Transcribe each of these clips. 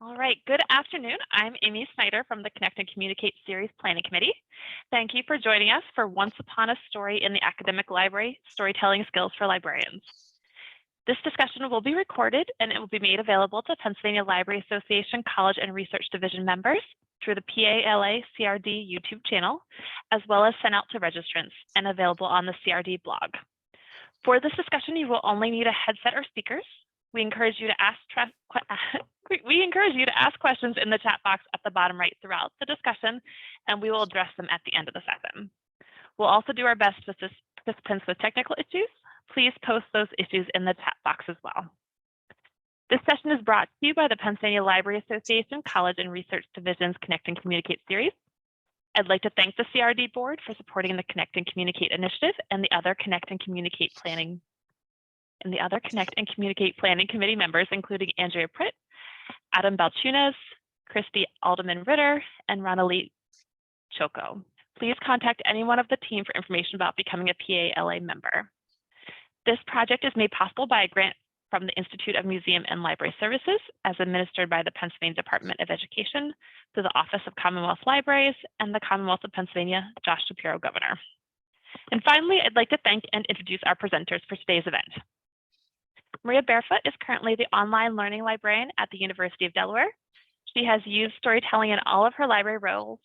All right, good afternoon. I'm Amy Snyder from the Connect and Communicate Series Planning Committee. Thank you for joining us for Once Upon a Story in the Academic Library, Storytelling Skills for Librarians. This discussion will be recorded and it will be made available to Pennsylvania Library Association College and Research Division members through the PALA CRD YouTube channel, as well as sent out to registrants and available on the CRD blog. For this discussion, you will only need a headset or speakers. We encourage you to ask questions in the chat box at the bottom right throughout the discussion, and we will address them at the end of the session. We'll also do our best to assist participants with technical issues. Please post those issues in the chat box as well. This session is brought to you by the Pennsylvania Library Association College and Research Division's Connect and Communicate series. I'd like to thank the CRD board for supporting the Connect and Communicate initiative and the other Connect and Communicate Planning Committee members, including Andrea Pritt, Adam Balchunas, Christy Alderman-Ritter, and Ronalie Choco. Please contact any one of the team for information about becoming a PALA member. This project is made possible by a grant from the Institute of Museum and Library Services, as administered by the Pennsylvania Department of Education through the Office of Commonwealth Libraries and the Commonwealth of Pennsylvania, Josh Shapiro, Governor. And finally, I'd like to thank and introduce our presenters for today's event. Maria Barefoot is currently the online learning librarian at the University of Delaware. She has used storytelling in all of her library roles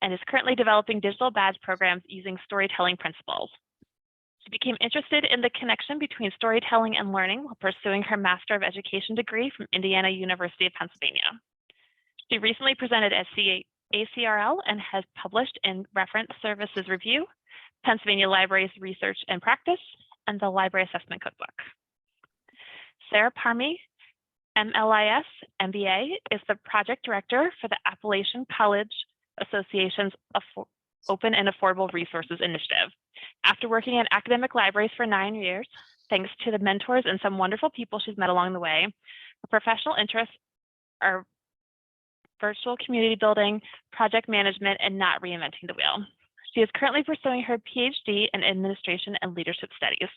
and is currently developing digital badge programs using storytelling principles. She became interested in the connection between storytelling and learning while pursuing her Master of Education degree from Indiana University of Pennsylvania. She recently presented at ACRL and has published in Reference Services Review, Pennsylvania Libraries Research and Practice, and the Library Assessment Cookbook. Sarah Parmy, MLIS, MBA, is the project director for the Appalachian College Association's Open and Affordable Resources Initiative. After working in academic libraries for 9 years, thanks to the mentors and some wonderful people she's met along the way, her professional interests are virtual community building, project management, and not reinventing the wheel. She is currently pursuing her PhD in Administration and Leadership Studies.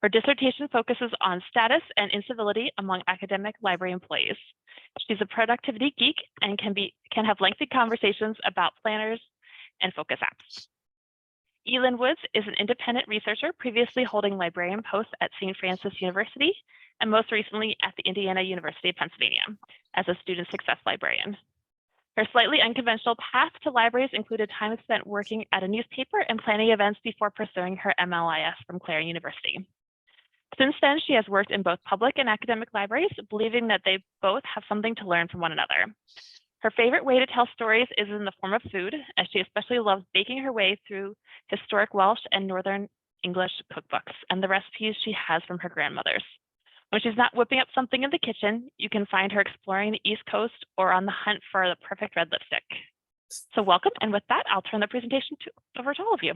Her dissertation focuses on status and incivility among academic library employees. She's a productivity geek and can have lengthy conversations about planners and focus apps. Elin Woods is an independent researcher, previously holding librarian posts at St. Francis University and most recently at the Indiana University of Pennsylvania as a student success librarian. Her slightly unconventional path to libraries included time spent working at a newspaper and planning events before pursuing her MLIS from Clare University. Since then, she has worked in both public and academic libraries, believing that they both have something to learn from one another. Her favorite way to tell stories is in the form of food, as she especially loves baking her way through historic Welsh and Northern English cookbooks and the recipes she has from her grandmothers. When she's not whipping up something in the kitchen, you can find her exploring the East Coast or on the hunt for the perfect red lipstick. So welcome, and with that, I'll turn the presentation over to all of you.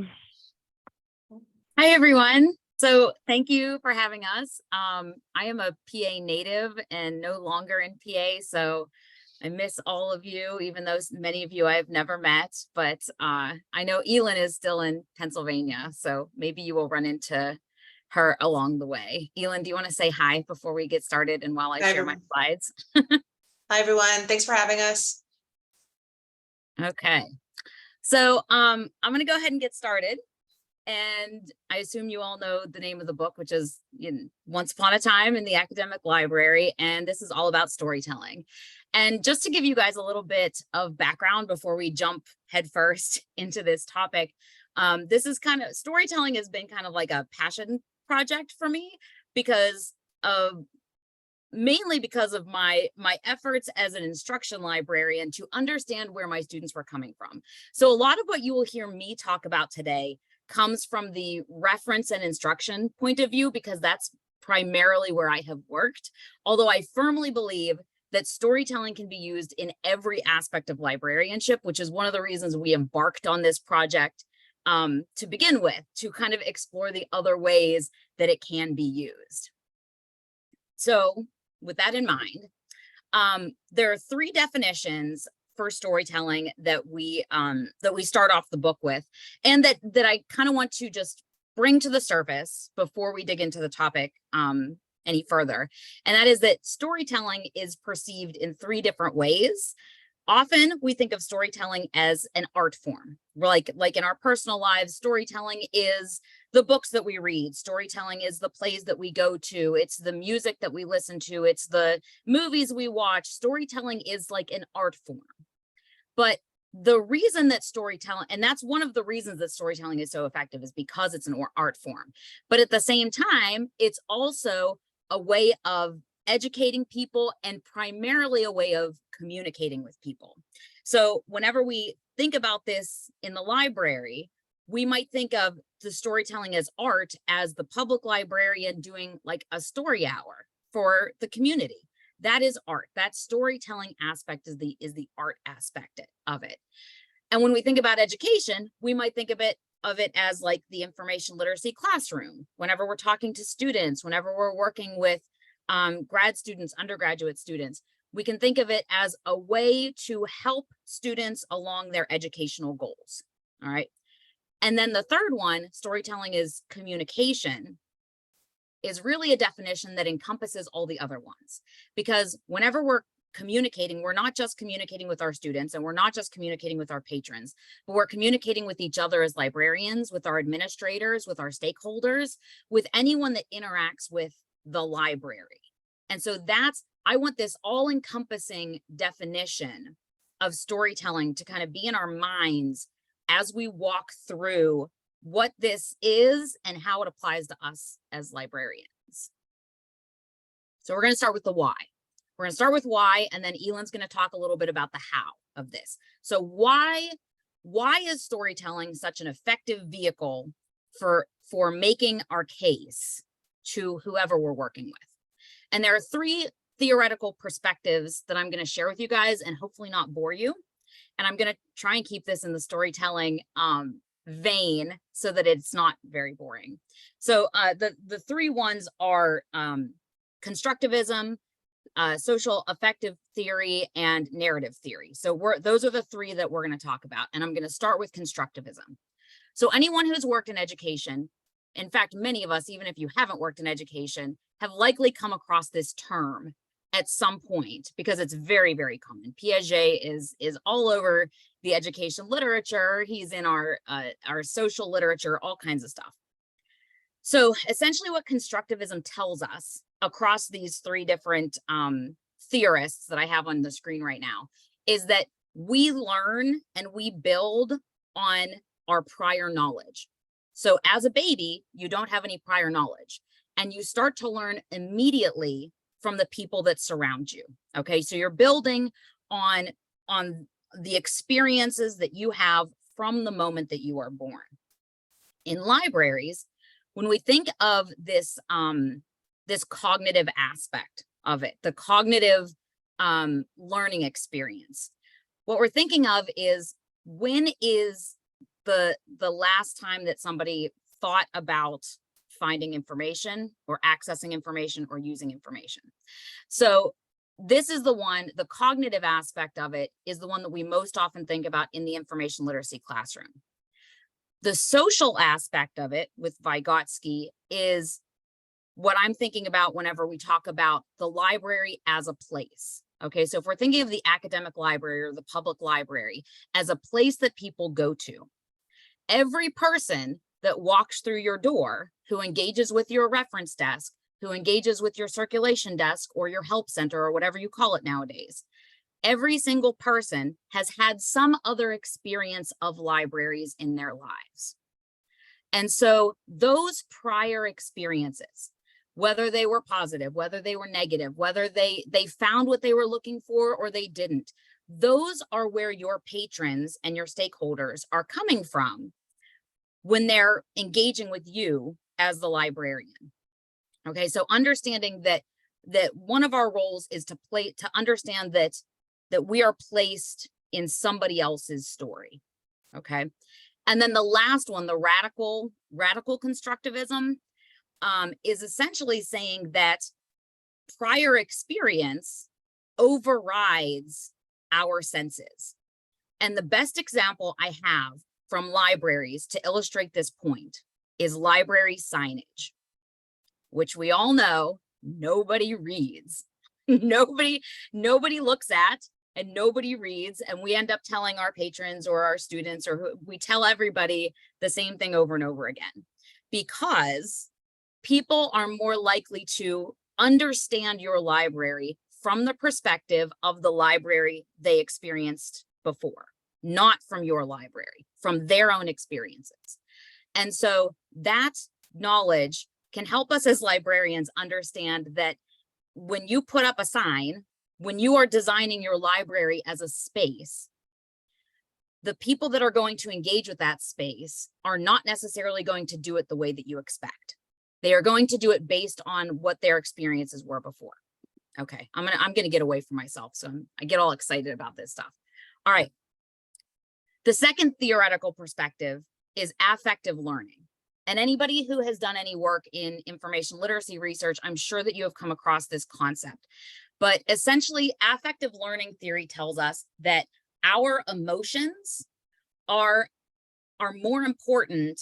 Hi, everyone. So thank you for having us. I am a PA native and no longer in PA, so I miss all of you, even though many of you I have never met, but I know Elin is still in Pennsylvania, so maybe you will run into her along the way. Elin, do you want to say hi before we get started and while I share my slides? Hi, everyone. Thanks for having us. Okay, so I'm going to go ahead and get started. And I assume you all know the name of the book, which is Once Upon a Time in the Academic Library. And this is all about storytelling. And just to give you guys a little bit of background before we jump headfirst into this topic, this is storytelling has been kind of like a passion project for me mainly because of my efforts as an instruction librarian to understand where my students were coming from. So a lot of what you will hear me talk about today comes from the reference and instruction point of view, because that's primarily where I have worked. Although I firmly believe that storytelling can be used in every aspect of librarianship, which is one of the reasons we embarked on this project to begin with, to kind of explore the other ways that it can be used. So with that in mind, there are 3 definitions for storytelling that we start off the book with, and that I kind of want to just bring to the surface before we dig into the topic any further. And that is that storytelling is perceived in 3 different ways. Often we think of storytelling as an art form. We're like in our personal lives, storytelling is the books that we read. Storytelling is the plays that we go to. It's the music that we listen to. It's the movies we watch. Storytelling is like an art form. But the reason that storytelling, and that's one of the reasons that storytelling is so effective, is because it's an art form. But at the same time, it's also a way of educating people and primarily a way of communicating with people. So whenever we think about this in the library, we might think of the storytelling as art, as the public librarian doing like a story hour for the community. That is art. That storytelling aspect is the art aspect of it. And when we think about education, we might think of it as like the information literacy classroom. Whenever we're talking to students, whenever we're working with grad students, undergraduate students, we can think of it as a way to help students along their educational goals. All right. And then the third one, storytelling is communication, is really a definition that encompasses all the other ones. Because whenever we're communicating, we're not just communicating with our students, and we're not just communicating with our patrons, but we're communicating with each other as librarians, with our administrators, with our stakeholders, with anyone that interacts with the library. And so I want this all-encompassing definition of storytelling to kind of be in our minds as we walk through what this is and how it applies to us as librarians. So we're going to start with the why. We're going to start with why, and then Elon's going to talk a little bit about the how of this. So why is storytelling such an effective vehicle for making our case to whoever we're working with? And there are 3 theoretical perspectives that I'm going to share with you guys, and hopefully not bore you. And I'm going to try and keep this in the storytelling vein so that it's not very boring. So the 3 ones are constructivism, social affective theory, and narrative theory. So those are the 3 that we're going to talk about. And I'm going to start with constructivism. So anyone who's worked in education, in fact, many of us, even if you haven't worked in education, have likely come across this term at some point, because it's very, very common. Piaget is all over the education literature. He's in our social literature, all kinds of stuff. So essentially what constructivism tells us across these 3 different theorists that I have on the screen right now is that we learn and we build on our prior knowledge. So as a baby, you don't have any prior knowledge, and you start to learn immediately from the people that surround you. Okay, so you're building on the experiences that you have from the moment that you are born. In libraries, when we think of this this cognitive aspect of it, the cognitive learning experience, what we're thinking of is, when is the last time that somebody thought about finding information or accessing information or using information? So this is the cognitive aspect of it is the one that we most often think about in the information literacy classroom. The social aspect of it with Vygotsky is what I'm thinking about whenever we talk about the library as a place. Okay, so if we're thinking of the academic library or the public library as a place that people go to, every person that walks through your door, who engages with your reference desk, who engages with your circulation desk or your help center or whatever you call it nowadays, every single person has had some other experience of libraries in their lives. And so those prior experiences, whether they were positive, whether they were negative, whether they found what they were looking for or they didn't, those are where your patrons and your stakeholders are coming from when they're engaging with you as the librarian. Okay, so understanding that one of our roles is to understand that we are placed in somebody else's story. Okay, and then the last one, the radical constructivism, is essentially saying that prior experience overrides our senses. And the best example I have from libraries to illustrate this point is library signage, which we all know nobody reads. Nobody looks at and nobody reads, and we end up telling our patrons or our students, or we tell everybody the same thing over and over again, because people are more likely to understand your library from the perspective of the library they experienced before, not from your library, from their own experiences. And so that knowledge can help us as librarians understand that when you put up a sign, when you are designing your library as a space, the people that are going to engage with that space are not necessarily going to do it the way that you expect. They are going to do it based on what their experiences were before. Okay, I'm gonna get away from myself, so I get all excited about this stuff. All right. The second theoretical perspective is affective learning. And anybody who has done any work in information literacy research, I'm sure that you have come across this concept. But essentially, affective learning theory tells us that our emotions are more important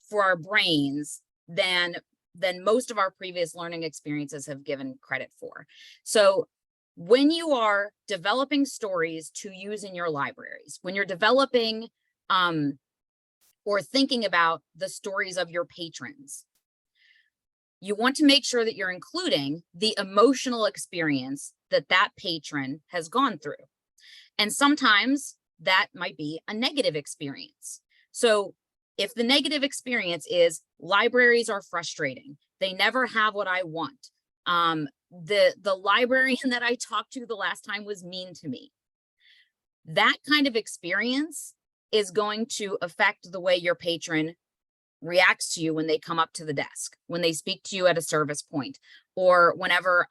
for our brains than most of our previous learning experiences have given credit for. So when you are developing stories to use in your libraries, when you're developing or thinking about the stories of your patrons, you want to make sure that you're including the emotional experience that that patron has gone through. And sometimes that might be a negative experience. So if the negative experience is libraries are frustrating, they never have what I want, the librarian that I talked to the last time was mean to me, that kind of experience is going to affect the way your patron reacts to you when they come up to the desk, when they speak to you at a service point, or whenever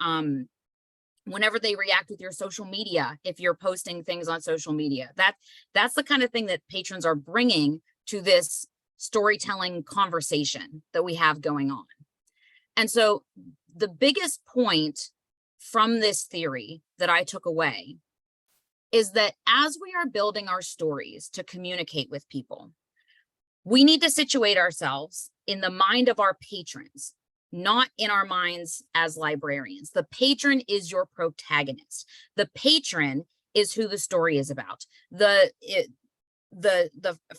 they react with your social media. If you're posting things on social media, that's the kind of thing that patrons are bringing to this storytelling conversation that we have going on. And so the biggest point from this theory that I took away is that as we are building our stories to communicate with people, we need to situate ourselves in the mind of our patrons, not in our minds as librarians. The patron is your protagonist. The patron is who the story is about. The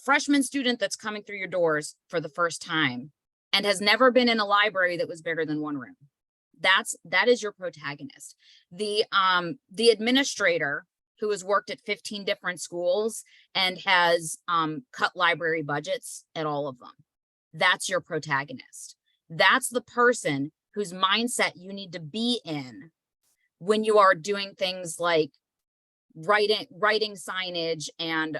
freshman student that's coming through your doors for the first time and has never been in a library that was bigger than one room. That is your protagonist. The administrator who has worked at 15 different schools and has cut library budgets at all of them. That's your protagonist. That's the person whose mindset you need to be in when you are doing things like writing signage and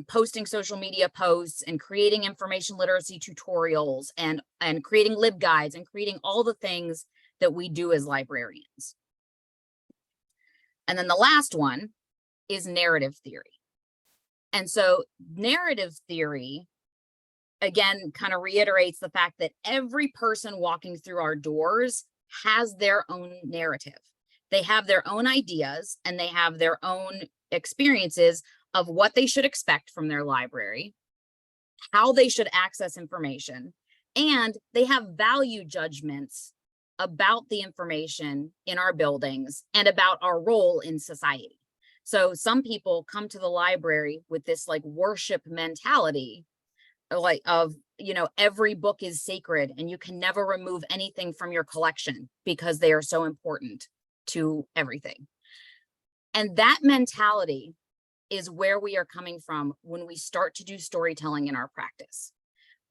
posting social media posts and creating information literacy tutorials and creating LibGuides and creating all the things that we do as librarians. And then the last one is narrative theory. And so narrative theory, again, kind of reiterates the fact that every person walking through our doors has their own narrative. They have their own ideas and they have their own experiences of what they should expect from their library, how they should access information, and they have value judgments about the information in our buildings and about our role in society. So some people come to the library with this like worship mentality, like of, you know, every book is sacred and you can never remove anything from your collection because they are so important to everything. And that mentality is where we are coming from when we start to do storytelling in our practice.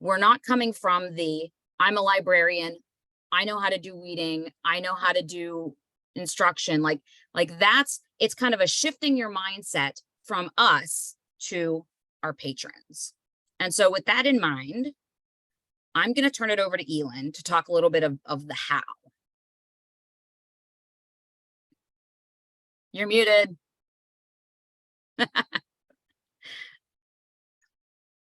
We're not coming from the, I'm a librarian, I know how to do reading, I know how to do instruction, like it's kind of a shifting your mindset from us to our patrons. And so with that in mind, I'm going to turn it over to Elin to talk a little bit of the how. You're muted.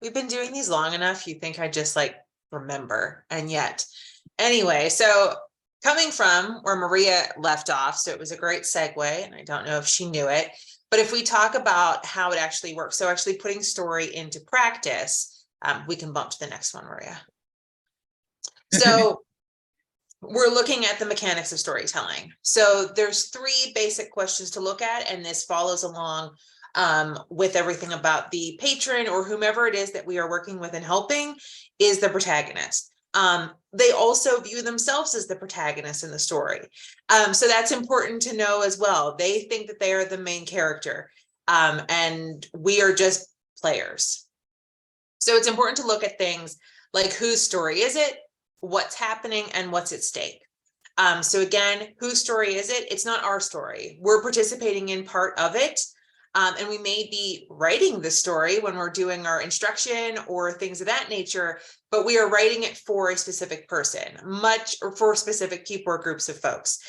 We've been doing these long enough. You think I just like remember, and yet anyway, so coming from where Maria left off, so it was a great segue, and I don't know if she knew it, but if we talk about how it actually works, so actually putting story into practice, we can bump to the next one, Maria. So we're looking at the mechanics of storytelling. So there's 3 basic questions to look at, and this follows along with everything about the patron or whomever it is that we are working with and helping is the protagonist. They also view themselves as the protagonist in the story. So that's important to know as well. They think that they are the main character, and we are just players. So it's important to look at things like whose story is it, what's happening, and what's at stake. So again, whose story is it? It's not our story. We're participating in part of it. And we may be writing the story when we're doing our instruction or things of that nature, but we are writing it for a specific person, or for specific people or groups of folks.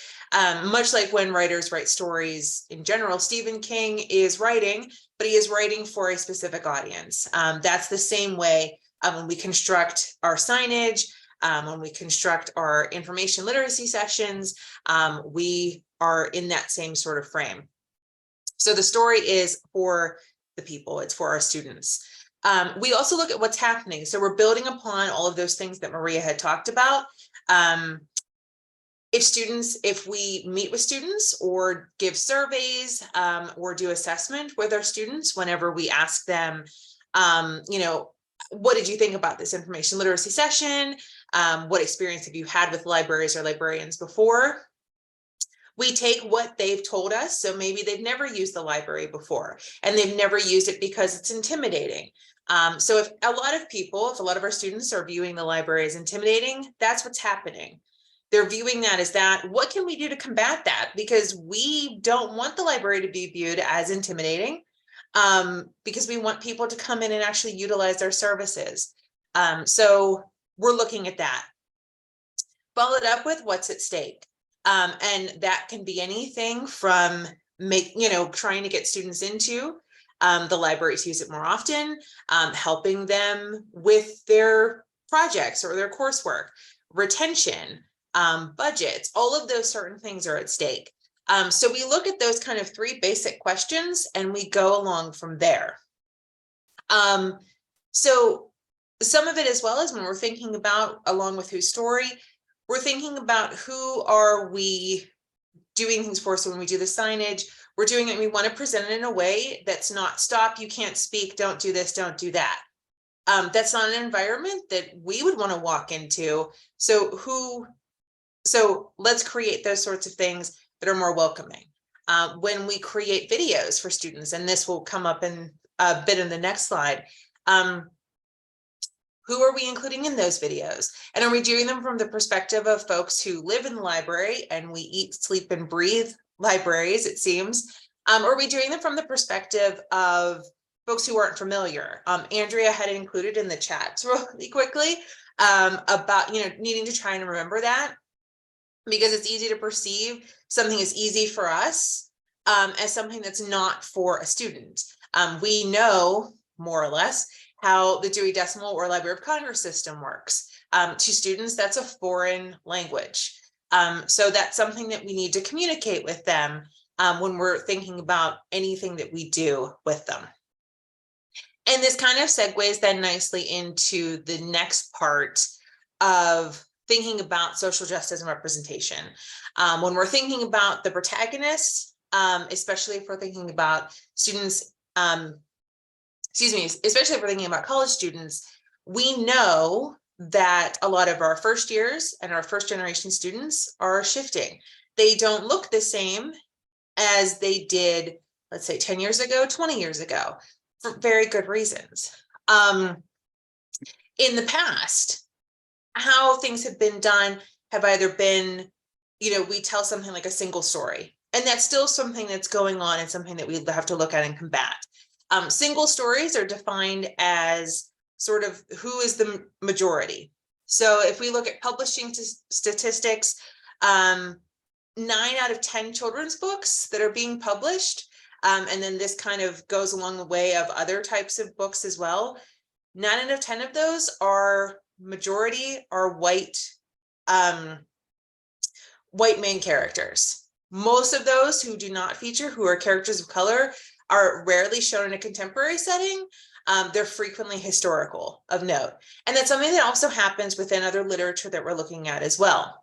Much like when writers write stories in general, Stephen King is writing, but he is writing for a specific audience. That's the same way when we construct our signage, when we construct our information literacy sessions, we are in that same sort of frame. So the story is for the people, it's for our students. We also look at what's happening. So we're building upon all of those things that Maria had talked about. If we meet with students or give surveys or do assessment with our students, whenever we ask them, what did you think about this information literacy session? What experience have you had with libraries or librarians before? We take what they've told us. So maybe they've never used the library before and they've never used it because it's intimidating. So if a lot of our students are viewing the library as intimidating, that's what's happening. They're viewing that as what can we do to combat that? Because we don't want the library to be viewed as intimidating, because we want people to come in and actually utilize their services. So we're looking at that. Followed up with what's at stake. And that can be anything from trying to get students into the library to use it more often, helping them with their projects or their coursework, retention, budgets, all of those certain things are at stake. So we look at those kind of 3 basic questions and we go along from there. So some of it as well as when we're thinking about along with whose story, we're thinking about who are we doing things for. So when we do the signage, we're doing it, we want to present it in a way that's not stop, you can't speak, don't do this, don't do that. That's not an environment that we would want to walk into. So let's create those sorts of things that are more welcoming. When we create videos for students, and this will come up in a bit in the next slide, who are we including in those videos? And are we doing them from the perspective of folks who live in the library and we eat, sleep, and breathe libraries, it seems? Or are we doing them from the perspective of folks who aren't familiar? Andrea had included in the chat really quickly about needing to try and remember that, because it's easy to perceive something is easy for us as something that's not for a student. We know more or less how the Dewey Decimal or Library of Congress system works. To students, that's a foreign language. So that's something that we need to communicate with them when we're thinking about anything that we do with them. And this kind of segues then nicely into the next part of thinking about social justice and representation. When we're thinking about the protagonists, especially if we're thinking about students, especially if we're thinking about college students, we know that a lot of our first years and our first generation students are shifting. They don't look the same as they did, let's say 10 years ago, 20 years ago, for very good reasons. In the past, how things have been done have either been, we tell something like a single story, and that's still something that's going on and something that we have to look at and combat. Single stories are defined as sort of who is the majority. So if we look at publishing statistics, 9 out of 10 children's books that are being published, and then this kind of goes along the way of other types of books as well, 9 out of 10 of those are majority are white main characters. Most of those who do not feature, who are characters of color, are rarely shown in a contemporary setting. They're frequently historical of note. And that's something that also happens within other literature that we're looking at as well.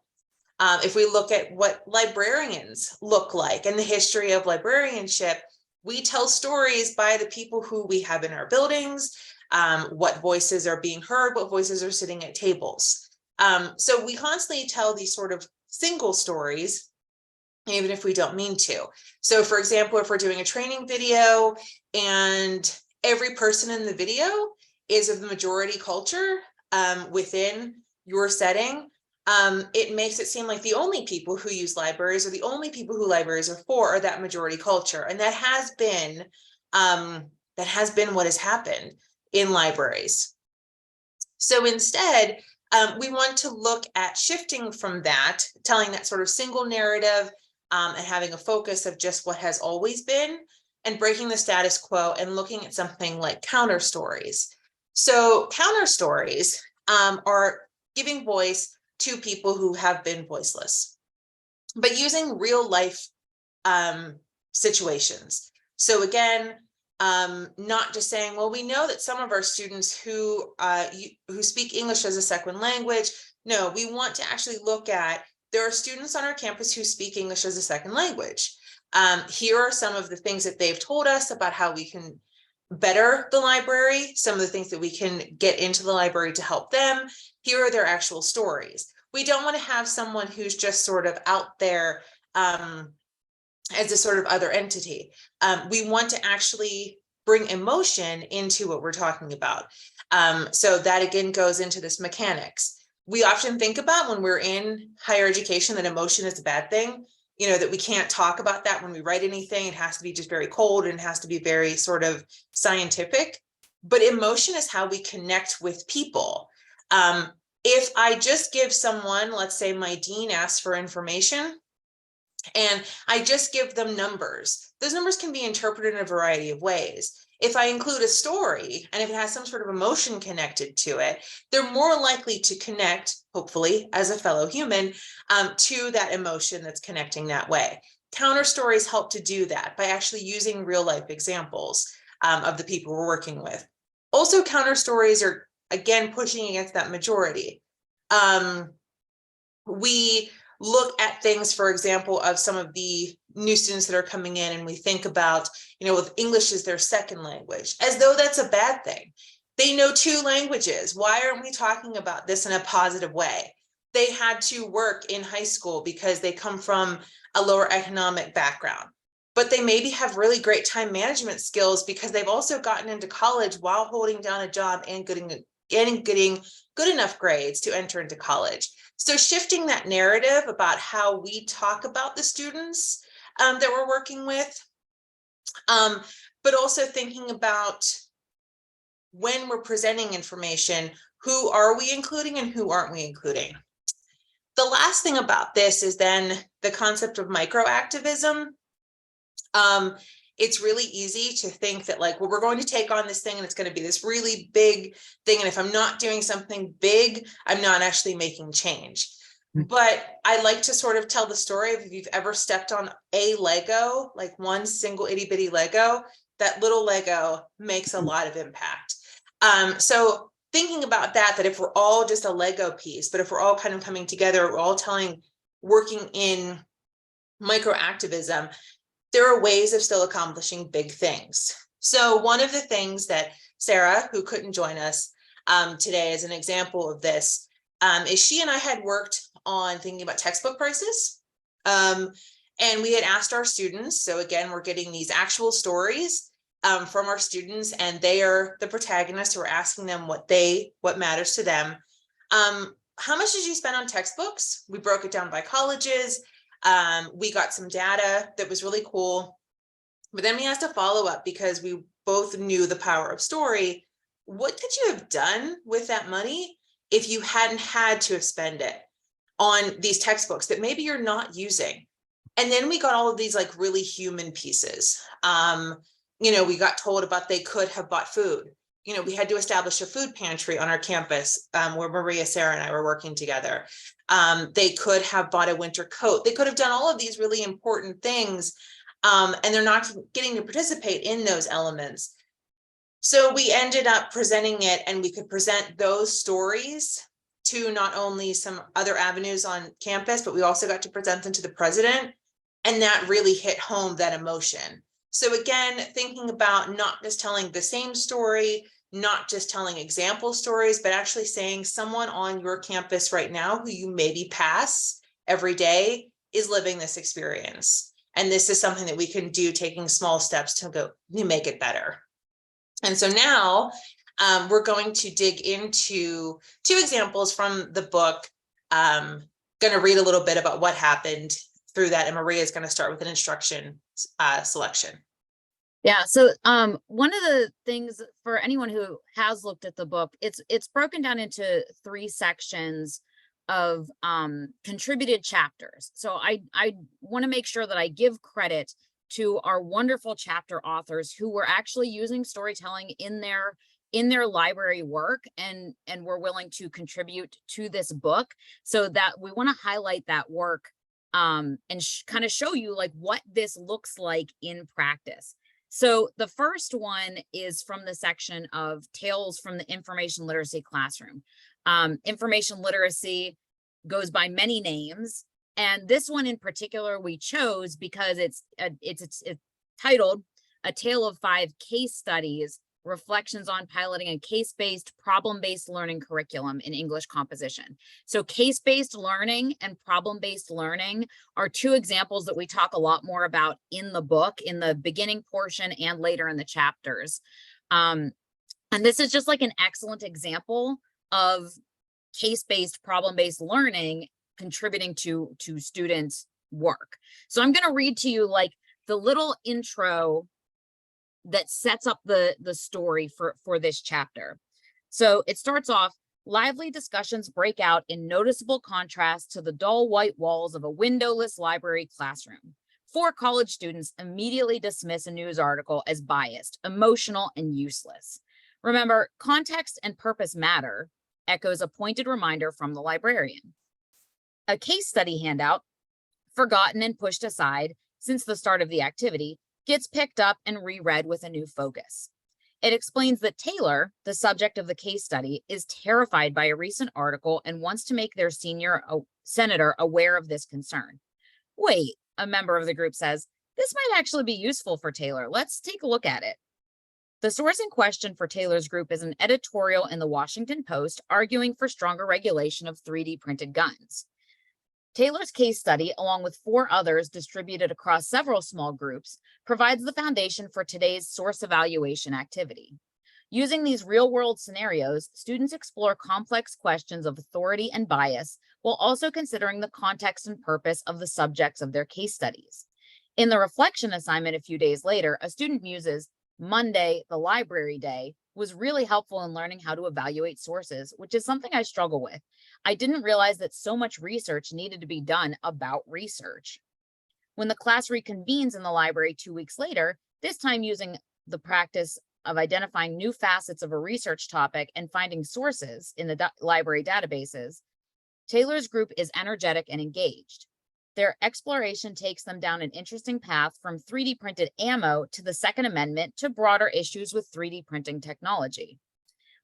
If we look at what librarians look like and the history of librarianship, we tell stories by the people who we have in our buildings, what voices are being heard, what voices are sitting at tables. So we constantly tell these sort of single stories, even if we don't mean to. So for example, if we're doing a training video and every person in the video is of the majority culture within your setting, it makes it seem like the only people who use libraries or the only people who libraries are for are that majority culture. And that has been what has happened in libraries. So instead, we want to look at shifting from that, telling that sort of single narrative and having a focus of just what has always been and breaking the status quo and looking at something like counter stories. So counter stories are giving voice to people who have been voiceless, but using real life situations. So again, not just saying, well, we know that some of our students who speak English as a second language. No, we want to actually look at, there are students on our campus who speak English as a second language. Here are some of the things that they've told us about how we can better the library, some of the things that we can get into the library to help them. Here are their actual stories. We don't want to have someone who's just sort of out there as a sort of other entity. We want to actually bring emotion into what we're talking about. So that again goes into this mechanics. We often think about when we're in higher education that emotion is a bad thing, you know, that we can't talk about that when we write anything. It has to be just very cold and it has to be very sort of scientific. But emotion is how we connect with people. If I just give someone, let's say my dean asks for information, and I just give them numbers, those numbers can be interpreted in a variety of ways. If I include a story and if it has some sort of emotion connected to it, they're more likely to connect, hopefully, as a fellow human, to that emotion that's connecting that way. Counter stories help to do that by actually using real life examples of the people we're working with. Also, counter stories are, again, pushing against that majority. We look at things, for example, of some of the new students that are coming in, and we think about, you know, if English is their second language, as though that's a bad thing. They know 2 languages. Why aren't we talking about this in a positive way? They had to work in high school because they come from a lower economic background, but they maybe have really great time management skills because they've also gotten into college while holding down a job and getting good enough grades to enter into college. So shifting that narrative about how we talk about the students that we're working with, but also thinking about when we're presenting information, who are we including and who aren't we including? The last thing about this is then the concept of microactivism. It's really easy to think that, like, well, we're going to take on this thing and it's going to be this really big thing. And if I'm not doing something big, I'm not actually making change. But I like to sort of tell the story of, if you've ever stepped on a Lego, like one single itty bitty Lego, that little Lego makes a lot of impact. So thinking about that if we're all just a Lego piece, but if we're all kind of coming together, we're all working in microactivism, there are ways of still accomplishing big things. So one of the things that Sarah, who couldn't join us today as an example of this, is she and I had worked on thinking about textbook prices. And we had asked our students, so again, we're getting these actual stories from our students, and they are the protagonists who are asking them what matters to them. How much did you spend on textbooks? We broke it down by colleges. We got some data that was really cool, but then we asked a follow-up because we both knew the power of story. What could you have done with that money if you hadn't had to have spent it on these textbooks that maybe you're not using? And then we got all of these like really human pieces. You know, we got told about they could have bought food. You know, we had to establish a food pantry on our campus where Maria, Sarah, and I were working together. They could have bought a winter coat. They could have done all of these really important things, and they're not getting to participate in those elements. So we ended up presenting it, and we could present those stories to not only some other avenues on campus, but we also got to present them to the president. And that really hit home that emotion. So again, thinking about not just telling the same story, not just telling example stories, but actually saying someone on your campus right now who you maybe pass every day is living this experience. And this is something that we can do, taking small steps to make it better. And so now we're going to dig into 2 examples from the book. Going to read a little bit about what happened through that, and Maria is going to start with an instruction selection. Yeah, so one of the things for anyone who has looked at the book, it's broken down into 3 sections of contributed chapters. So I want to make sure that I give credit to our wonderful chapter authors who were actually using storytelling in their library work and were willing to contribute to this book, so that we want to highlight that work and kind of show you like what this looks like in practice. So the first one is from the section of Tales from the Information Literacy Classroom. Information literacy goes by many names, and this one in particular we chose because it's titled A Tale of 5 Case Studies, Reflections on Piloting a Case-Based, Problem-Based Learning Curriculum in English Composition. So case-based learning and problem-based learning are 2 examples that we talk a lot more about in the book, in the beginning portion and later in the chapters. And this is just like an excellent example of case-based, problem-based learning contributing to students' work. So I'm going to read to you like the little intro that sets up the story for this chapter. So it starts off, lively discussions break out in noticeable contrast to the dull white walls of a windowless library classroom. 4 college students immediately dismiss a news article as biased, emotional, and useless. Remember, context and purpose matter, echoes a pointed reminder from the librarian. A case study handout, forgotten and pushed aside since the start of the activity, gets picked up and reread with a new focus. It explains that Taylor, the subject of the case study, is terrified by a recent article and wants to make their senior senator aware of this concern. Wait, a member of the group says, this might actually be useful for Taylor. Let's take a look at it. The source in question for Taylor's group is an editorial in the Washington Post arguing for stronger regulation of 3D printed guns. Taylor's case study, along with 4 others distributed across several small groups, provides the foundation for today's source evaluation activity. Using these real-world scenarios, students explore complex questions of authority and bias while also considering the context and purpose of the subjects of their case studies. In the reflection assignment a few days later, a student muses, Monday, the library day, was really helpful in learning how to evaluate sources, which is something I struggle with. I didn't realize that so much research needed to be done about research. When the class reconvenes in the library 2 weeks later, this time using the practice of identifying new facets of a research topic and finding sources in the library databases, Taylor's group is energetic and engaged. Their exploration takes them down an interesting path from 3D printed ammo to the Second Amendment to broader issues with 3D printing technology.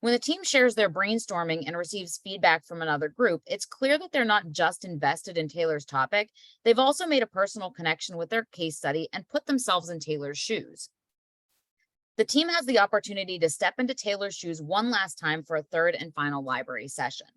When the team shares their brainstorming and receives feedback from another group, it's clear that they're not just invested in Taylor's topic, they've also made a personal connection with their case study and put themselves in Taylor's shoes. The team has the opportunity to step into Taylor's shoes one last time for a 3rd and final library session.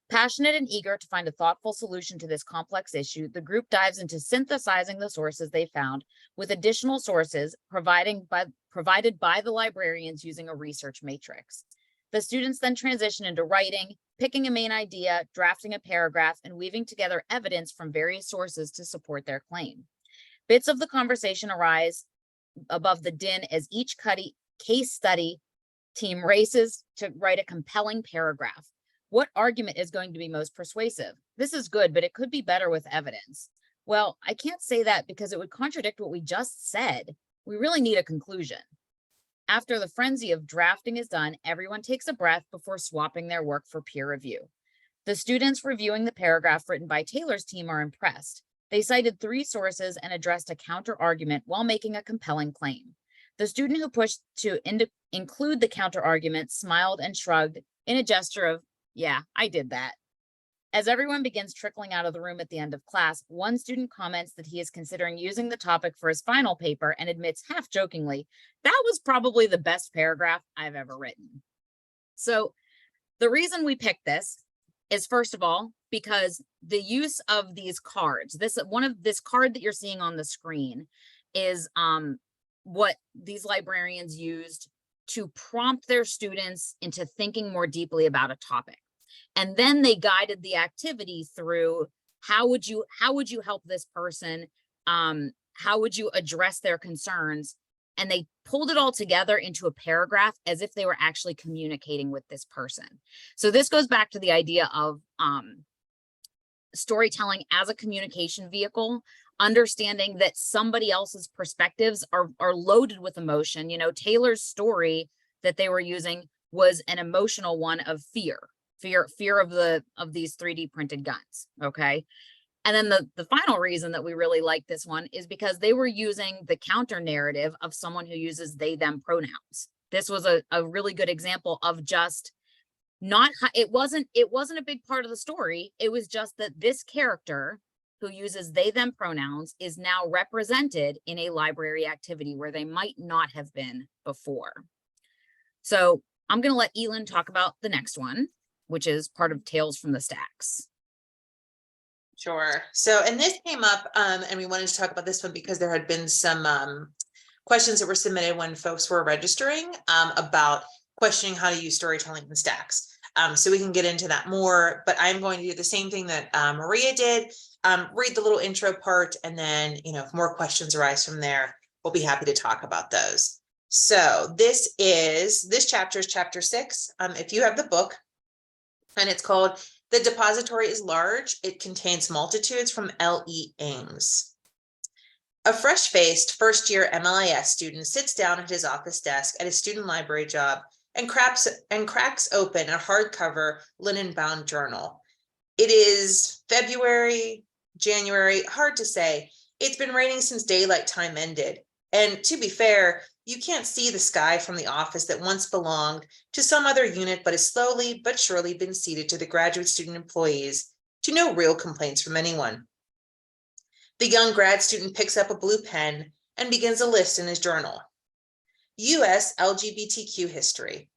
Passionate and eager to find a thoughtful solution to this complex issue, the group dives into synthesizing the sources they found with additional sources provided by the librarians using a research matrix. The students then transition into writing, picking a main idea, drafting a paragraph, and weaving together evidence from various sources to support their claim. Bits of the conversation arise above the din as each case study team races to write a compelling paragraph. What argument is going to be most persuasive? This is good, but it could be better with evidence. Well, I can't say that because it would contradict what we just said. We really need a conclusion. After the frenzy of drafting is done, everyone takes a breath before swapping their work for peer review. The students reviewing the paragraph written by Taylor's team are impressed. They cited 3 sources and addressed a counter argument while making a compelling claim. The student who pushed to include the counter argument smiled and shrugged in a gesture of, Yeah, I did that. As everyone begins trickling out of the room at the end of class, one student comments that he is considering using the topic for his final paper and admits half jokingly, that was probably the best paragraph I've ever written. So the reason we picked this is, first of all, because the use of these cards, this card that you're seeing on the screen is what these librarians used to prompt their students into thinking more deeply about a topic. And then they guided the activity through how would you help this person? How would you address their concerns? And they pulled it all together into a paragraph as if they were actually communicating with this person. So this goes back to the idea of storytelling as a communication vehicle, understanding that somebody else's perspectives are loaded with emotion. You know, Taylor's story that they were using was an emotional one of fear of these 3D printed guns. Okay. And then the final reason that we really like this one is because they were using the counter narrative of someone who uses they, them pronouns. This was a really good example of just it wasn't a big part of the story. It was just that this character who uses they, them pronouns is now represented in a library activity where they might not have been before. So I'm going to let Elin talk about the next one, which is part of Tales from the Stacks. Sure. So, and this came up, and we wanted to talk about this one because there had been some questions that were submitted when folks were registering about questioning how to use storytelling in stacks. So we can get into that more, but I'm going to do the same thing that Maria did, read the little intro part, and then, you know, if more questions arise from there, we'll be happy to talk about those. So this chapter is chapter 6. If you have the book, and it's called The Depository is Large, It Contains Multitudes, from L.E. Ames. A fresh-faced first-year MLIS student sits down at his office desk at his student library job and cracks open a hardcover linen-bound journal. It is February, January, hard to say. It's been raining since daylight time ended. And to be fair, you can't see the sky from the office that once belonged to some other unit, but has slowly but surely been ceded to the graduate student employees, to no real complaints from anyone. The young grad student picks up a blue pen and begins a list in his journal. U.S. LGBTQ history,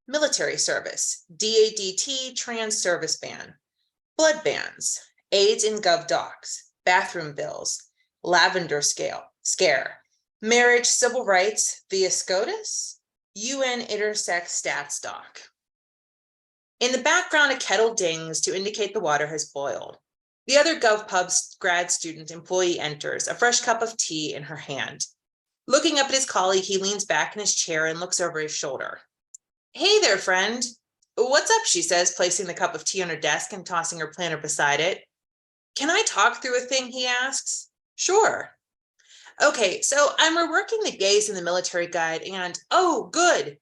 military service, DADT trans service ban, blood bans, AIDS in Gov Docs, bathroom bills, lavender scare, marriage, civil rights via SCOTUS, UN intersex stats doc. In the background, a kettle dings to indicate the water has boiled. The other GovPub's grad student employee enters, a fresh cup of tea in her hand. Looking up at his colleague, he leans back in his chair and looks over his shoulder. Hey there, friend. What's up, she says, placing the cup of tea on her desk and tossing her planner beside it. Can I talk through a thing, he asks. Sure. Okay, so I'm reworking the gays in the military guide and, oh, good.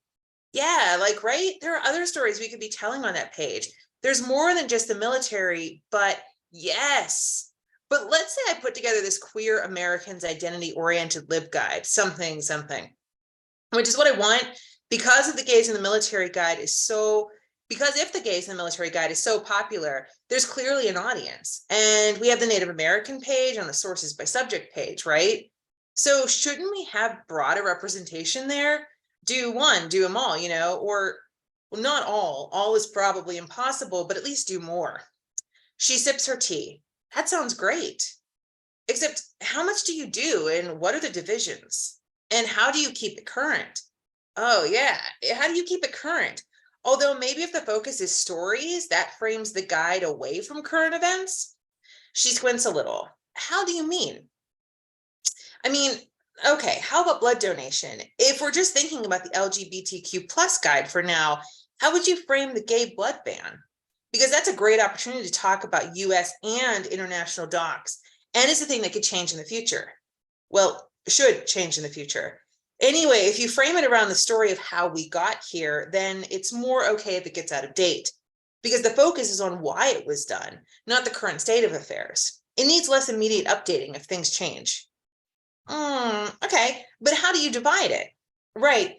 Yeah, like, right? There are other stories we could be telling on that page. There's more than just the military, but yes. But let's say I put together this queer Americans identity-oriented LibGuide, something, which is what I want because if the gays in the military guide is so popular, there's clearly an audience. And we have the Native American page on the sources by subject page, right? So shouldn't we have broader representation there? Do them all, you know, or well, not all is probably impossible, but at least do more. She sips her tea. That sounds great. Except how much do you do and what are the divisions? And how do you keep it current? Oh yeah, how do you keep it current? Although maybe if the focus is stories, that frames the guide away from current events. She squints a little. How do you mean? I mean, okay, how about blood donation? If we're just thinking about the LGBTQ plus guide for now, how would you frame the gay blood ban? Because that's a great opportunity to talk about US and international docs. And it's a thing that could change in the future. Well, should change in the future. Anyway, if you frame it around the story of how we got here, then it's more okay if it gets out of date. Because the focus is on why it was done, not the current state of affairs. It needs less immediate updating if things change. Okay, but how do you divide it? Right.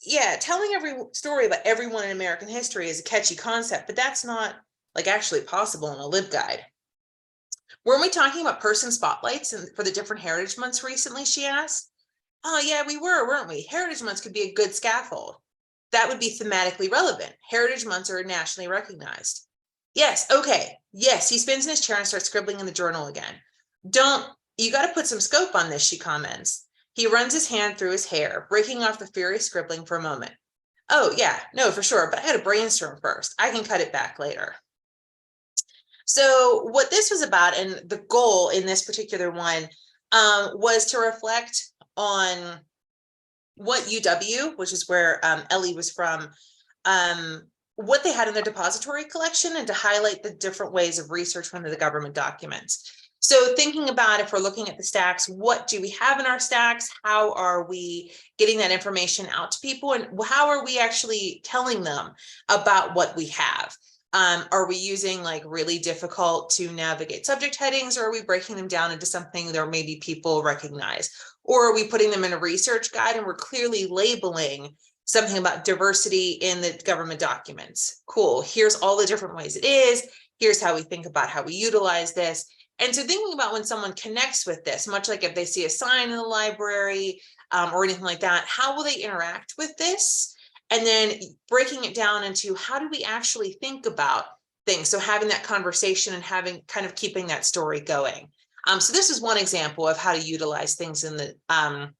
yeah, telling every story about everyone in American history is a catchy concept, but that's not like actually possible in a LibGuide. Weren't we talking about person spotlights and for the different heritage months recently, she asked. Oh yeah, we were, weren't we? Heritage months could be a good scaffold. That would be thematically relevant. Heritage months are nationally recognized. Yes, okay. Yes, he spins in his chair and starts scribbling in the journal again. You got to put some scope on this, she comments. He runs his hand through his hair, breaking off the furious scribbling for a moment. Oh yeah, no, for sure, but I had to brainstorm first. I can cut it back later. So what this was about, and the goal in this particular one, was to reflect on what UW, which is where Ellie was from, what they had in their depository collection, and to highlight the different ways of research from the government documents. So thinking about, if we're looking at the stacks, what do we have in our stacks? How are we getting that information out to people? And how are we actually telling them about what we have? Are we using like really difficult to navigate subject headings, or are we breaking them down into something that maybe people recognize? Or are we putting them in a research guide and we're clearly labeling something about diversity in the government documents? Cool, here's all the different ways it is. Here's how we think about how we utilize this. And so thinking about when someone connects with this, much like if they see a sign in the library or anything like that, how will they interact with this? And then breaking it down into how do we actually think about things? So having that conversation and having kind of keeping that story going. So this is one example of how to utilize things in the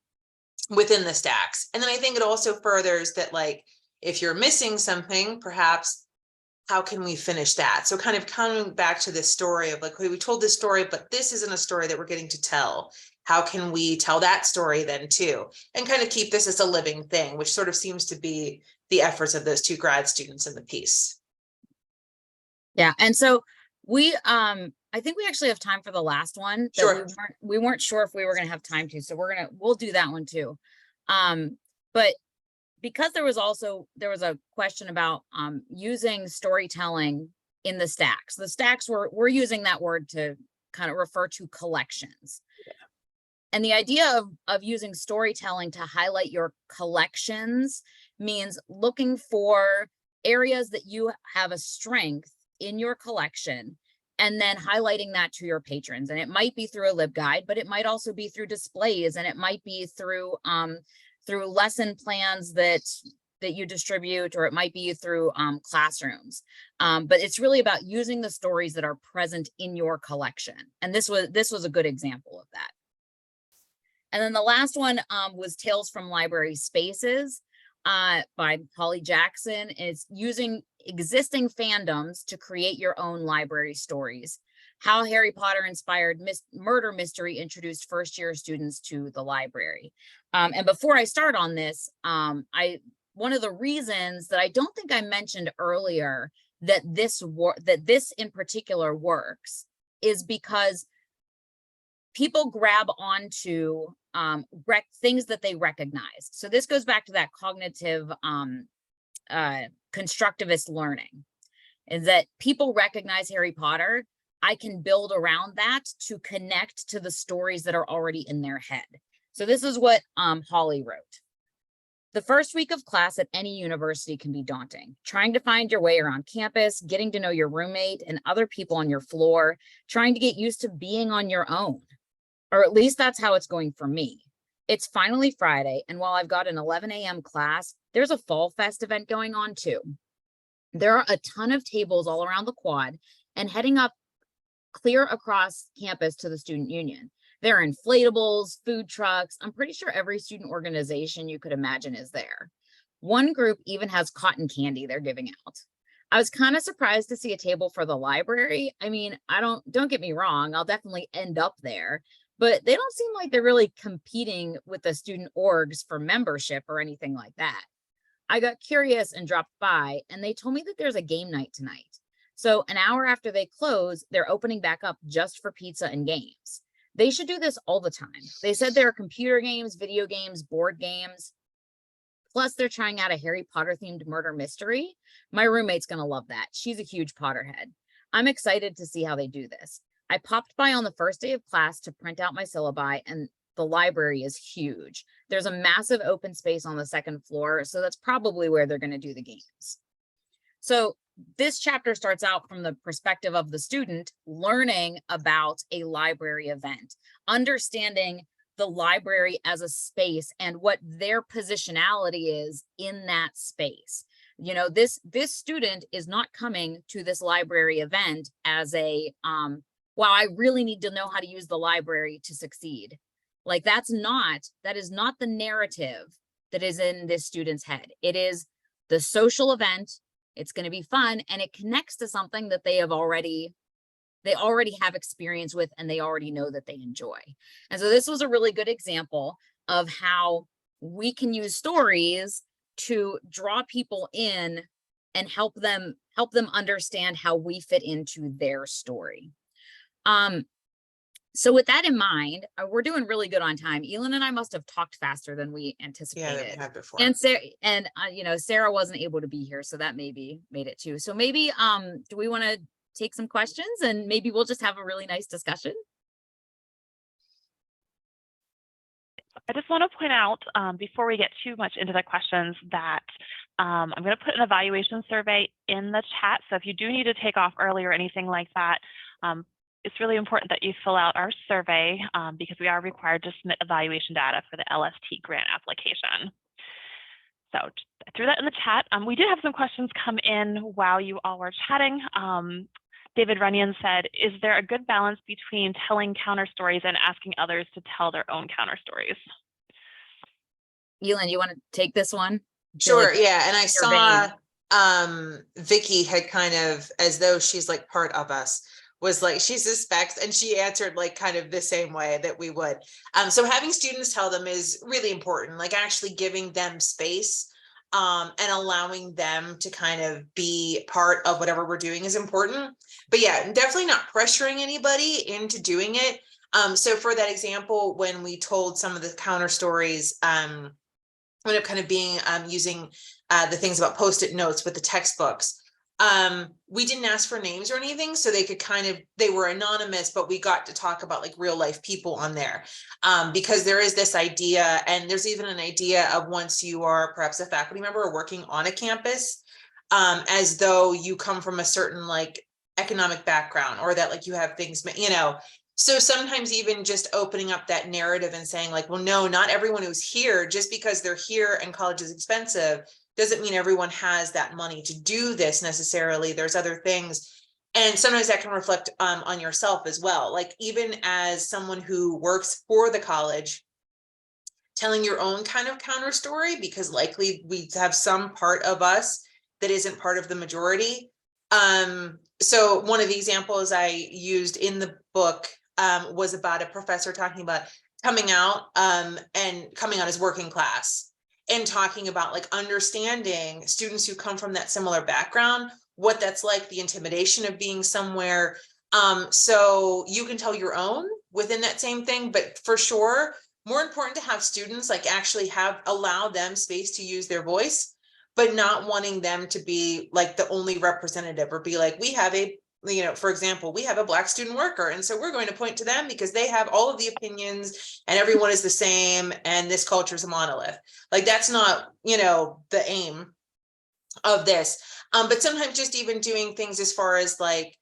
within the stacks. And then I think it also furthers that, like, if you're missing something, perhaps how can we finish that? So kind of coming back to this story of like, okay, we told this story, but this isn't a story that we're getting to tell. How can we tell that story then too? And kind of keep this as a living thing, which sort of seems to be the efforts of those two grad students in the piece. Yeah, and so we I think we actually have time for the last one that Sure. we weren't sure if we were going to have time to, so we'll do that one too. But because there was a question about using storytelling in the stacks. The stacks we're using that word to kind of refer to collections. Yeah. And the idea of using storytelling to highlight your collections means looking for areas that you have a strength in your collection and then highlighting that to your patrons. And it might be through a LibGuide, but it might also be through displays, and it might be through lesson plans that you distribute, or it might be through classrooms. But it's really about using the stories that are present in your collection. And this was a good example of that. And then the last one was Tales from Library Spaces by Holly Jackson. It's using existing fandoms to create your own library stories. How Harry Potter inspired murder mystery introduced first-year students to the library. And before I start on this, one of the reasons that I don't think I mentioned earlier that this in particular works is because people grab onto things that they recognize. So this goes back to that cognitive constructivist learning, is that people recognize Harry Potter. I can build around that to connect to the stories that are already in their head. So this is what Holly wrote. The first week of class at any university can be daunting. Trying to find your way around campus, getting to know your roommate and other people on your floor, trying to get used to being on your own. Or at least that's how it's going for me. It's finally Friday, and while I've got an 11 a.m. class, there's a Fall Fest event going on too. There are a ton of tables all around the quad, and heading up clear across campus to the student union. There are inflatables, food trucks. I'm pretty sure every student organization you could imagine is there. One group even has cotton candy they're giving out. I was kind of surprised to see a table for the library. I mean, don't get me wrong, I'll definitely end up there, but they don't seem like they're really competing with the student orgs for membership or anything like that. I got curious and dropped by, and they told me that there's a game night tonight. So an hour after they close, they're opening back up just for pizza and games. They should do this all the time. They said there are computer games, video games, board games. Plus, they're trying out a Harry Potter themed murder mystery. My roommate's going to love that. She's a huge Potterhead. I'm excited to see how they do this. I popped by on the first day of class to print out my syllabi, and the library is huge. There's a massive open space on the second floor, so that's probably where they're going to do the games. So this chapter starts out from the perspective of the student learning about a library event, understanding the library as a space and what their positionality is in that space. You know, this student is not coming to this library event as a, wow, I really need to know how to use the library to succeed. Like that is not the narrative that is in this student's head. It is the social event. It's going to be fun, and it connects to something that they already have experience with, and they already know that they enjoy. And so this was a really good example of how we can use stories to draw people in and help them understand how we fit into their story. So with that in mind, we're doing really good on time. Elin and I must have talked faster than we anticipated. Yeah, that we had before. And Sarah, you know, Sarah wasn't able to be here, so that maybe made it too. So maybe, do we want to take some questions, and maybe we'll just have a really nice discussion? I just want to point out, before we get too much into the questions, that I'm going to put an evaluation survey in the chat. So if you do need to take off early or anything like that, it's really important that you fill out our survey because we are required to submit evaluation data for the LST grant application. So I threw that in the chat. We did have some questions come in while you all were chatting. David Runyon said, is there a good balance between telling counter stories and asking others to tell their own counter stories? Elin, you want to take this one? Sure, yeah. And I saw Vicky had kind of, as though she's like part of us, was like, she suspects, and she answered like kind of the same way that we would. So having students tell them is really important, like actually giving them space and allowing them to kind of be part of whatever we're doing is important. But yeah, definitely not pressuring anybody into doing it. So for that example, when we told some of the counter stories, ended up kind of being using the things about Post-it notes with the textbooks. We didn't ask for names or anything, so they could kind of, they were anonymous, but we got to talk about like real life people on there. Because there is this idea, and there's even an idea of once you are perhaps a faculty member or working on a campus, as though you come from a certain like economic background, or that like you have things, you know. So sometimes even just opening up that narrative and saying like, well, no, not everyone who's here, just because they're here and college is expensive, doesn't mean everyone has that money to do this necessarily. There's other things. And sometimes that can reflect on yourself as well. Like even as someone who works for the college, telling your own kind of counter story, because likely we have some part of us that isn't part of the majority. So one of the examples I used in the book was about a professor talking about coming out and coming out as working class, and talking about like understanding students who come from that similar background, what that's like, the intimidation of being somewhere. So you can tell your own within that same thing, but for sure, more important to have students like actually allow them space to use their voice, but not wanting them to be like the only representative, or be like, we have a, you know, for example, we have a Black student worker, and so we're going to point to them because they have all of the opinions and everyone is the same and this culture is a monolith. Like that's not, you know, the aim of this. But sometimes just even doing things as far as like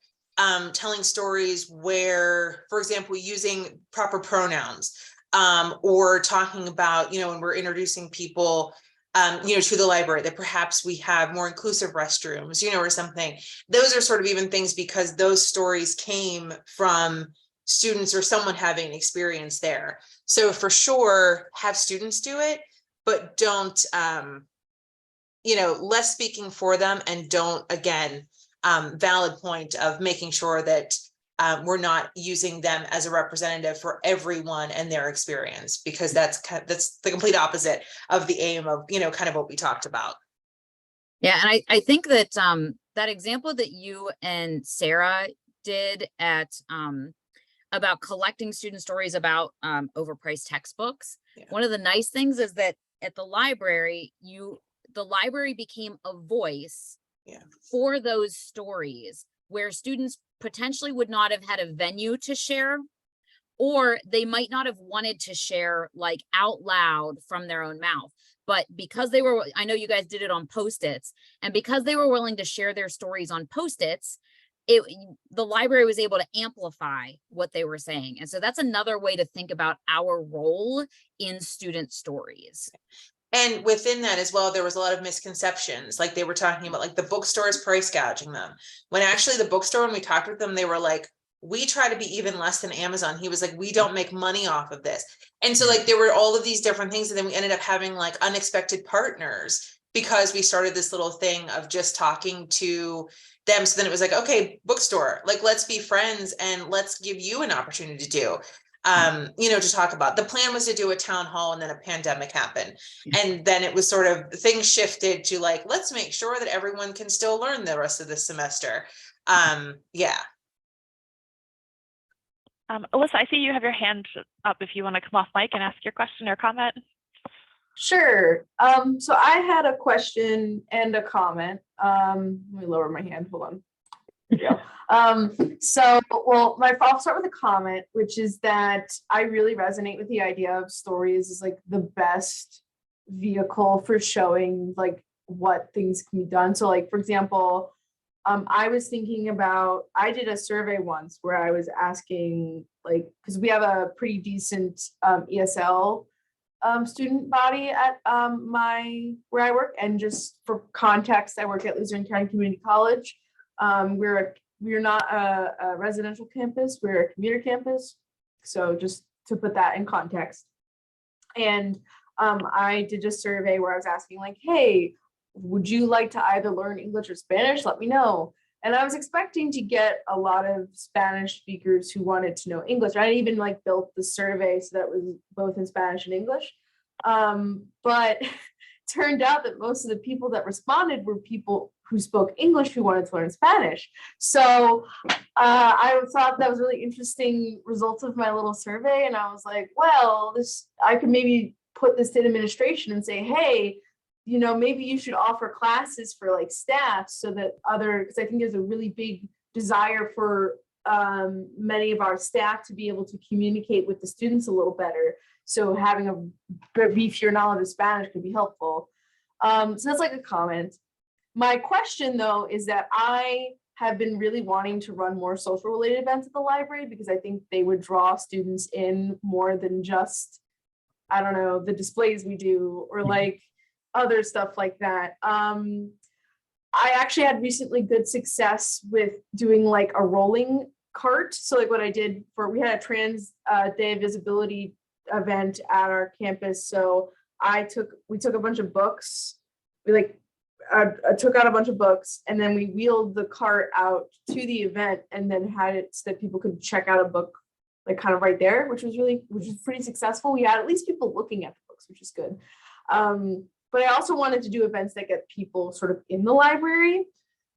telling stories where, for example, using proper pronouns, or talking about, you know, when we're introducing people you know, to the library, that perhaps we have more inclusive restrooms, you know, or something. Those are sort of even things because those stories came from students or someone having experience there. So for sure, have students do it, but don't, you know, less speaking for them, and don't, again, valid point of making sure that we're not using them as a representative for everyone and their experience, because that's the complete opposite of the aim of, you know, kind of what we talked about. Yeah, and I think that that example that you and Sarah did at about collecting student stories about overpriced textbooks. Yeah. One of the nice things is that at the library, the library became a voice for those stories, where students potentially would not have had a venue to share, or they might not have wanted to share like out loud from their own mouth. But because they were, I know you guys did it on Post-its, and because they were willing to share their stories on Post-its, the library was able to amplify what they were saying. And so that's another way to think about our role in student stories. And within that as well, there was a lot of misconceptions. Like they were talking about like the bookstores price gouging them. When actually the bookstore, when we talked with them, they were like, we try to be even less than Amazon. He was like, we don't make money off of this. And so like there were all of these different things. And then we ended up having like unexpected partners because we started this little thing of just talking to them. So then it was like, okay, bookstore, like let's be friends and let's give you an opportunity to do. To talk about. The plan was to do a town hall, and then a pandemic happened. And then it was sort of, things shifted to like, let's make sure that everyone can still learn the rest of the semester. Yeah. Alyssa, I see you have your hand up if you want to come off mic and ask your question or comment. Sure. So I had a question and a comment. Let me lower my hand. Hold on. There you go. I'll start with a comment, which is that I really resonate with the idea of stories as like the best vehicle for showing like what things can be done. So like, for example, I was thinking about, I did a survey once where I was asking like, because we have a pretty decent ESL student body at where I work. And just for context, I work at Luzerne County Community College. We're not a residential campus, we're a commuter campus. So just to put that in context. And I did a survey where I was asking like, hey, would you like to either learn English or Spanish? Let me know. And I was expecting to get a lot of Spanish speakers who wanted to know English. I even like built the survey so that it was both in Spanish and English. But turned out that most of the people that responded were people who spoke English who wanted to learn Spanish. So I thought that was really interesting results of my little survey. And I was like, well, I could maybe put this to administration and say, hey, maybe you should offer classes for like staff so that because I think there's a really big desire for many of our staff to be able to communicate with the students a little better. So having a beefier knowledge of Spanish could be helpful. So that's like a comment. My question though, is that I have been really wanting to run more social related events at the library because I think they would draw students in more than just, I don't know, the displays we do or like other stuff like that. I actually had recently good success with doing like a rolling cart. So like what I did we had a Trans Day of Visibility event at our campus. So we took a bunch of books. I took out a bunch of books and then we wheeled the cart out to the event and then had it so that people could check out a book like kind of right there, which was pretty successful. We had at least people looking at the books, which is good. But I also wanted to do events that get people sort of in the library.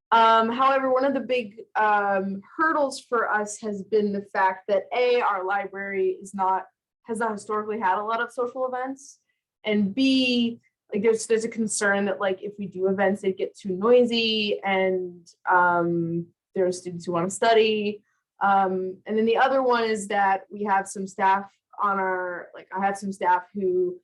However, one of the big hurdles for us has been the fact that our library has not historically had a lot of social events, and B, like there's a concern that like if we do events, they get too noisy, and there are students who want to study. And then the other one is that we have some staff I have some staff who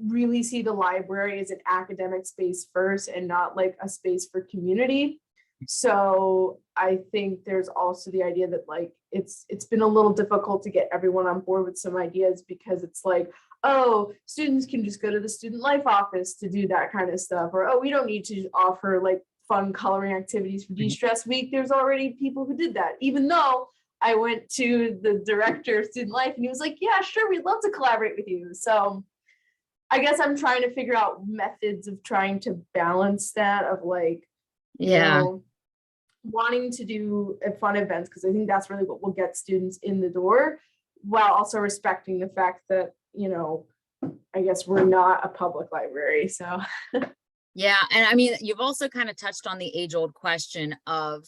really see the library as an academic space first and not like a space for community. So I think there's also the idea that like it's been a little difficult to get everyone on board with some ideas because it's like, oh, students can just go to the student life office to do that kind of stuff, or oh, we don't need to offer like fun coloring activities for de-stress week. There's already people who did that, even though I went to the director of student life and he was like, yeah, sure, we'd love to collaborate with you. So I guess I'm trying to figure out methods of trying to balance that of like, wanting to do fun events, because I think that's really what will get students in the door, while also respecting the fact that, I guess we're not a public library. So yeah. And I mean, you've also kind of touched on the age-old question of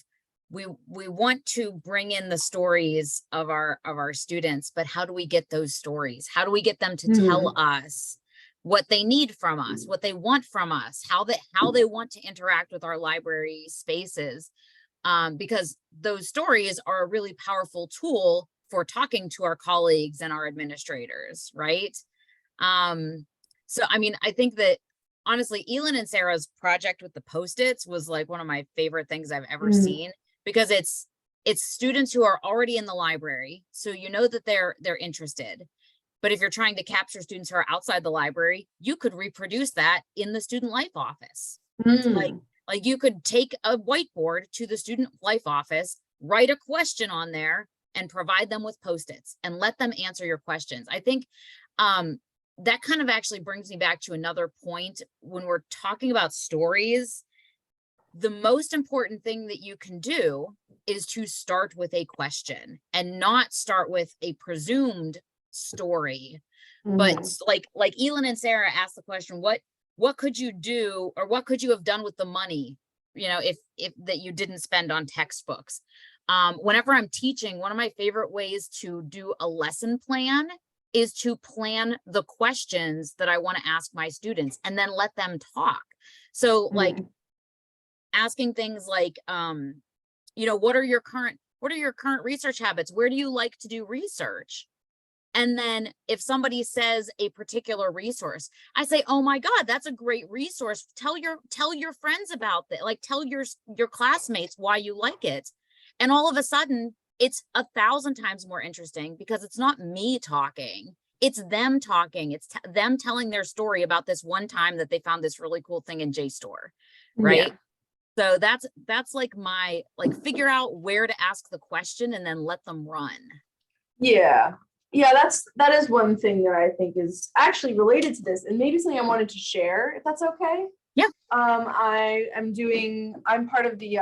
we want to bring in the stories of our students, but how do we get those stories? How do we get them to tell us what they need from us, what they want from us, how they want to interact with our library spaces? Because those stories are a really powerful tool for talking to our colleagues and our administrators, right? So, I mean, I think that honestly, Elin and Sarah's project with the Post-its was like one of my favorite things I've ever seen, because it's students who are already in the library. So you know that they're interested. But if you're trying to capture students who are outside the library, you could reproduce that in the student life office. Like you could take a whiteboard to the student life office, write a question on there, and provide them with Post-its and let them answer your questions. I think that kind of actually brings me back to another point. When we're talking about stories, the most important thing that you can do is to start with a question and not start with a presumed story. But like Elin and Sarah asked the question, what could you do, or what could you have done with the money, you know, if that you didn't spend on textbooks? Whenever I'm teaching, one of my favorite ways to do a lesson plan is to plan the questions that I want to ask my students and then let them talk. So like asking things like, you know, what are your current research habits? Where do you like to do research? And then if somebody says a particular resource, I say, oh my God, that's a great resource. Tell your friends about that. Like tell your classmates why you like it. And all of a sudden it's 1,000 times more interesting, because it's not me talking, it's them talking. It's them telling their story about this one time that they found this really cool thing in JSTOR, right? So that's like my, figure out where to ask the question and then let them run. Yeah, that is one thing that I think is actually related to this, and maybe something I wanted to share, if that's okay. Yeah. I'm part of the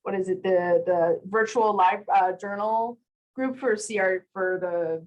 what is it, the virtual live journal group for the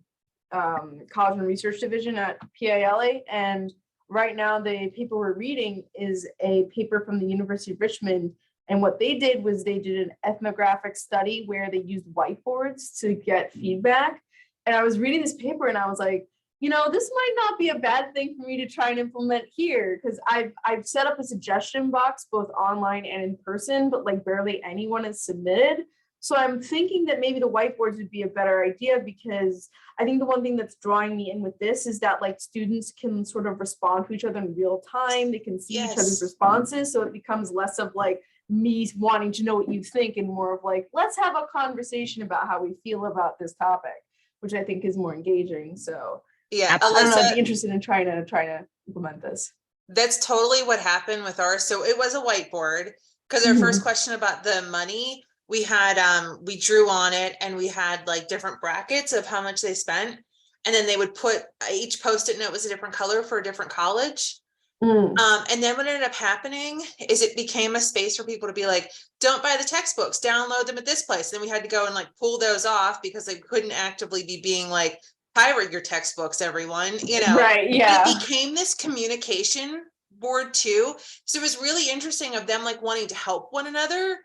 College and Research Division at PILA, and right now the paper we're reading is a paper from the University of Richmond. And what they did was they did an ethnographic study where they used whiteboards to get feedback. And I was reading this paper and I was like, you know, this might not be a bad thing for me to try and implement here, because I've set up a suggestion box both online and in person, but like barely anyone has submitted. So I'm thinking that maybe the whiteboards would be a better idea, because I think the one thing that's drawing me in with this is that like students can sort of respond to each other in real time. They can see each other's responses. So it becomes less of like me wanting to know what you think and more of like, let's have a conversation about how we feel about this topic, which I think is more engaging. So yeah, I don't know, I'd Alyssa, be interested in trying to implement this. that's totally what happened with ours. So it was a whiteboard, because our first question about the money, we had we drew on it and we had like different brackets of how much they spent, and then they would put each post-it note was a different color for a different college. And then what ended up happening is it became a space for people to be like, don't buy the textbooks, download them at this place. And then we had to go and like pull those off, because they couldn't actively be being like, pirate your textbooks, everyone, you know. Right, yeah. It became this communication board too. So it was really interesting of them like wanting to help one another,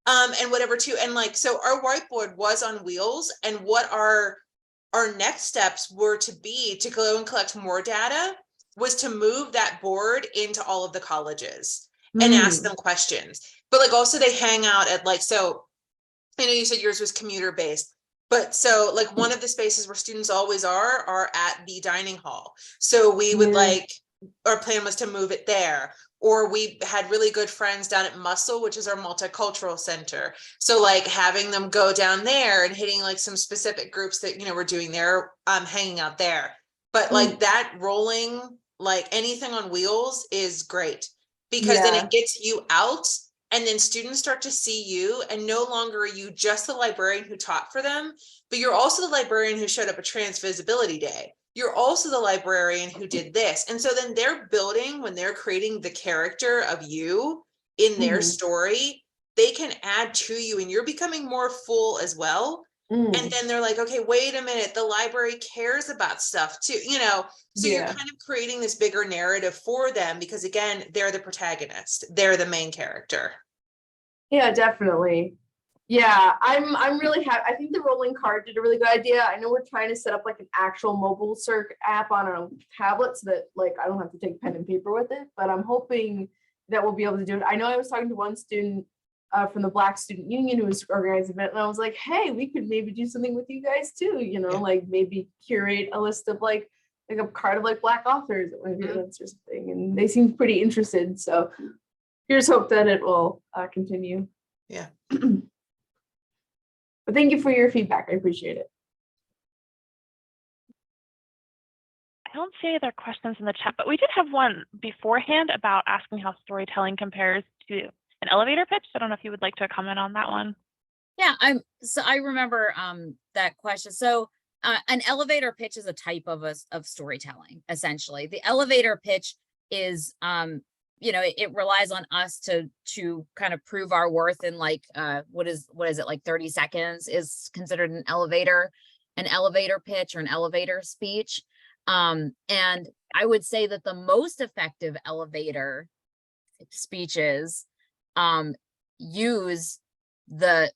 and whatever too. And like, so our whiteboard was on wheels, and what our next steps were to be to go and collect more data was to move that board into all of the colleges and ask them questions. But like also they hang out at like, so I know you said yours was commuter based, but so like one of the spaces where students always are at the dining hall. So we would like, our plan was to move it there. Or we had really good friends down at Muscle, which is our multicultural center. So like having them go down there and hitting like some specific groups that, you know, we're doing there, hanging out there. But like that rolling, like anything on wheels is great, because then it gets you out, and then students start to see you, and no longer are you just the librarian who taught for them, but you're also the librarian who showed up at Trans Visibility Day. You're also the librarian who did this. And so then they're building, when they're creating the character of you in their story, they can add to you, and you're becoming more full as well. And then they're like, okay, wait a minute, the library cares about stuff too, you know. So you're kind of creating this bigger narrative for them, because again, they're the protagonist, they're the main character. Yeah, definitely. Yeah, I'm really happy. I think the rolling cart did a really good idea. I know we're trying to set up like an actual mobile circ app on a tablet so that like I don't have to take pen and paper with it, but I'm hoping that we'll be able to do it. I know I was talking to one student from the Black Student Union who was organizing the event. And I was like, hey, we could maybe do something with you guys too, you know, Yeah. like maybe curate a list of like a card of like Black authors at one of your events or something. And they seemed pretty interested. So here's hope that it will continue. Yeah. But thank you for your feedback. I appreciate it. I don't see any other questions in the chat, but we did have one beforehand about asking how storytelling compares to an elevator pitch. I don't know if you would like to comment on that one. Yeah, I remember that question. So an elevator pitch is a type of storytelling, essentially. The elevator pitch is you know, it relies on us to kind of prove our worth in like what is it, like 30 seconds is considered an elevator pitch or an elevator speech. And I would say that the most effective elevator speeches use the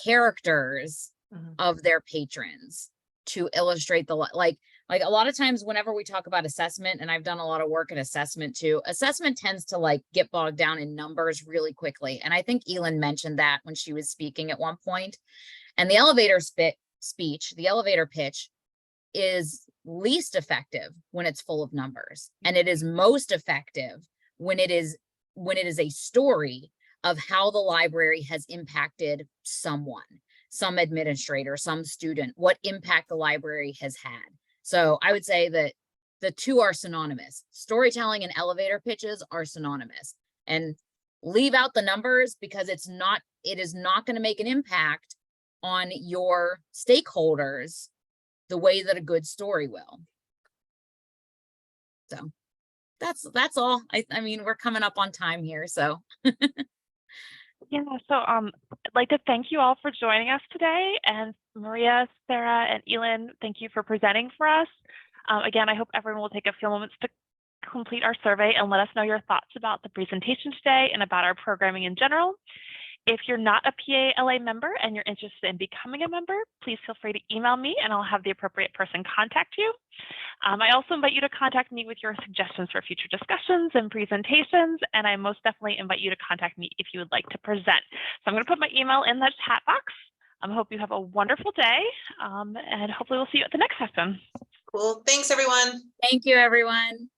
characters of their patrons to illustrate the like a lot of times whenever we talk about assessment, and I've done a lot of work in assessment too, assessment tends to like get bogged down in numbers really quickly. And I think Elin mentioned that when she was speaking at one point. And the elevator speech, the elevator pitch is least effective when it's full of numbers. And it is most effective when it is a story of how the library has impacted someone, some administrator, some student, what impact the library has had. So I would say that the two are synonymous. Storytelling and elevator pitches are synonymous. And leave out the numbers because it is not going to make an impact on your stakeholders the way that a good story will. So that's all. I mean, we're coming up on time here, so. Yeah, so I'd like to thank you all for joining us today. And Maria, Sarah, and Elin, thank you for presenting for us. Again, I hope everyone will take a few moments to complete our survey and let us know your thoughts about the presentation today and about our programming in general. If you're not a PALA member and you're interested in becoming a member, please feel free to email me and I'll have the appropriate person contact you. I also invite you to contact me with your suggestions for future discussions and presentations, and I most definitely invite you to contact me if you would like to present. So I'm going to put my email in the chat box. I hope you have a wonderful day, and hopefully we'll see you at the next session. Cool. Thanks, everyone. Thank you, everyone.